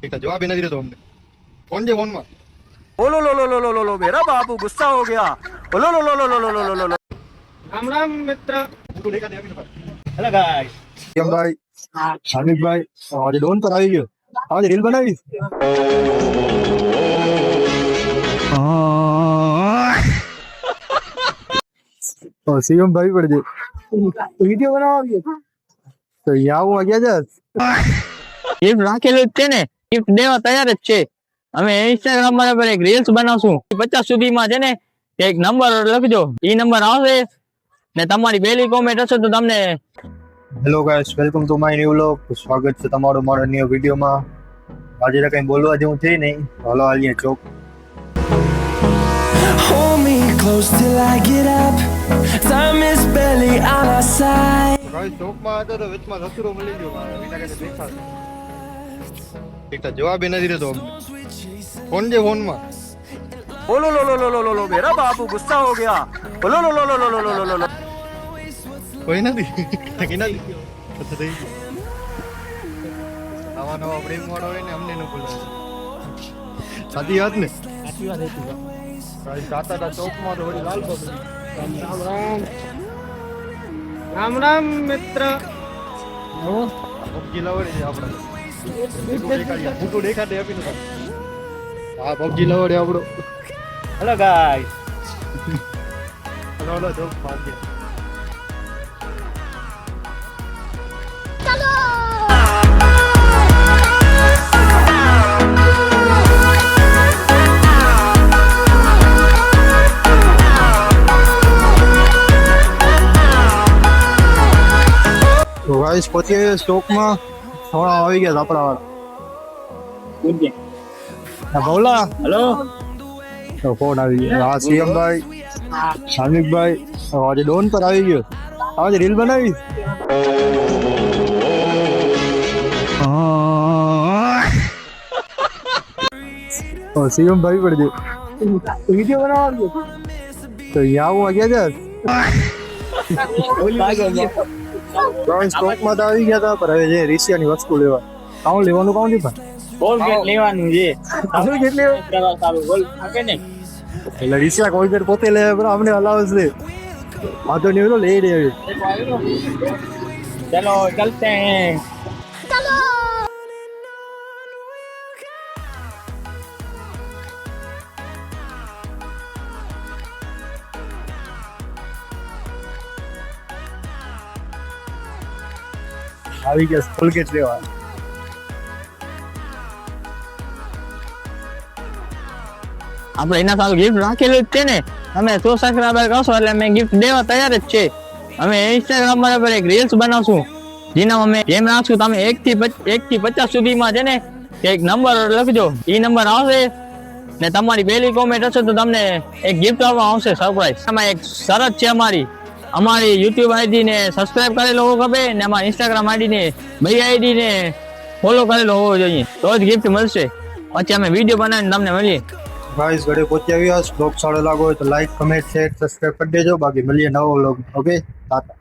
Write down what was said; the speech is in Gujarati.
एक जवाब ही नहीं देते हमने कौन जे फोन में ओ लो लो लो लो लो लो लो मेरा बाबू गुस्सा हो गया ओ लो लो लो लो लो लो लो लो लो राम राम मित्र हेलो गाइस કેમ ભાઈ શામિક ભાઈ આજે ડોન પર આવી ગયો આજે રીલ બનાવી તો સીએમ ભાઈ પડજે વિડિયો બનાવવા આવ્યો તો યા હું ગયા જા ગિફ્ટ રાખેલું જ છે ને ગિફ્ટ દેવા તૈયાર જ છે અમે ઇન્સ્ટાગ્રામ પર એક રીલ્સ બનાવશું 50 સુધીમાં છે ને એક નંબર લખજો ઈ નંબર આવશે ને તમારી પહેલી કોમેન્ટ હશે તો તમને hello guys welcome to my new vlog સ્વાગત છે તમારું મારા ન્યુ વિડિયોમાં આજે કઈ બોલવા જેવું છે નહીં હાલો આલીએ ચોક Hold me close till I get up. Time is barely on our side. Guys ચોકમાં હતો તો વચમાં રસુરો મળી ગયો વિના કે દેખા એક જવાબ નથી દેતો કોણ જે ફોન માં ओ लो लो लो लो लो लो लो मेरा बाबू गुस्सा हो गया ओ लो लो लो लो लो लो लो लो लो કોઈ નથી કે નથી કથા થઈ નવા નવા પ્રેમ વાળો હોય ને અમને ન બોલાવે સાચી વાત ને સાચી વાત હતી ગાઈસ સાતા ચોકમાં તો વળી લાલ પકડી રામ રામ રામ રામ મિત્ર પબજી લવડે છે આપડા ફોટો દેખાડે આપીને હા પબજી લવડે આપણો hello guys hello hello joke પાકે તો ગાઈસ પછી સ્ટોકમાં થોડા આવી ગયા આપણા વાળા બોલા હેલો તો ફોન આવી ગયો હા સીએમ ભાઈ શામિક ભાઈ આજે ડોન પર આવી ગયો આજે રીલ બનાવી તો સીએમ ભાઈ પડજે વિડિયો બનાવવા આવ્યો તો યા હું ગયા જા સ્ટોકમાં તો આવી ગયા હતા પણ હવે જે રેશિયાની વસ્તુ લેવા કાઉન્ટ લેવાનું કાઉન્ટ નહીં કોલગેટ લેવાનું છે આપણે કેટલી કરવા સારું બોલ શકે ને એટલે રેશિયા કોલગેટ પોતે લે પણ અમને અલાવન્સ દે વાંધો નહીં બોલો લઈ દે ચલો ચલતે हैं આવી ગયા કોલગેટ લેવા આપણે એના સારું ગિફ્ટ રાખેલું જ છે ને તમે 100 સબસ્ક્રાઇબર કરશો એટલે અમે ગિફ્ટ દેવા તૈયાર જ છે અમે ઇન્સ્ટાગ્રામ પર એક રીલ્સ બનાવશું જેના અમે ગેમ રાખશું તમે 1 થી 50 સુધીમાં છે ને એક નંબર લખજો ઈ નંબર આવશે ને તમારી પહેલી કોમેન્ટ હશે તો તમને એક ગિફ્ટ આપવામાં આવશે સરપ્રાઈઝ આમાં એક શરત છે અમારી યુટ્યુબ આઈડી ને સબસ્ક્રાઇબ કરેલો હોવો ખપે ને અમારી ઇન્સ્ટાગ્રામ આઈડી ને ભાઈ આઈડી ને ફોલો કરેલો હોવો જોઈએ તો જ ગિફ્ટ મળશે પછી અમે વિડીયો બનાવીને તમને મળીએ ગાઈસ ઘરે પહોંચી આવ્યા બ્લોગ સારો લાગો હોય તો લાઈક કમેન્ટ શેર સબસ્ક્રાઇબ કરી દેજો બાકી મળીએ નવો વ્લોગ ઓકે ટાટા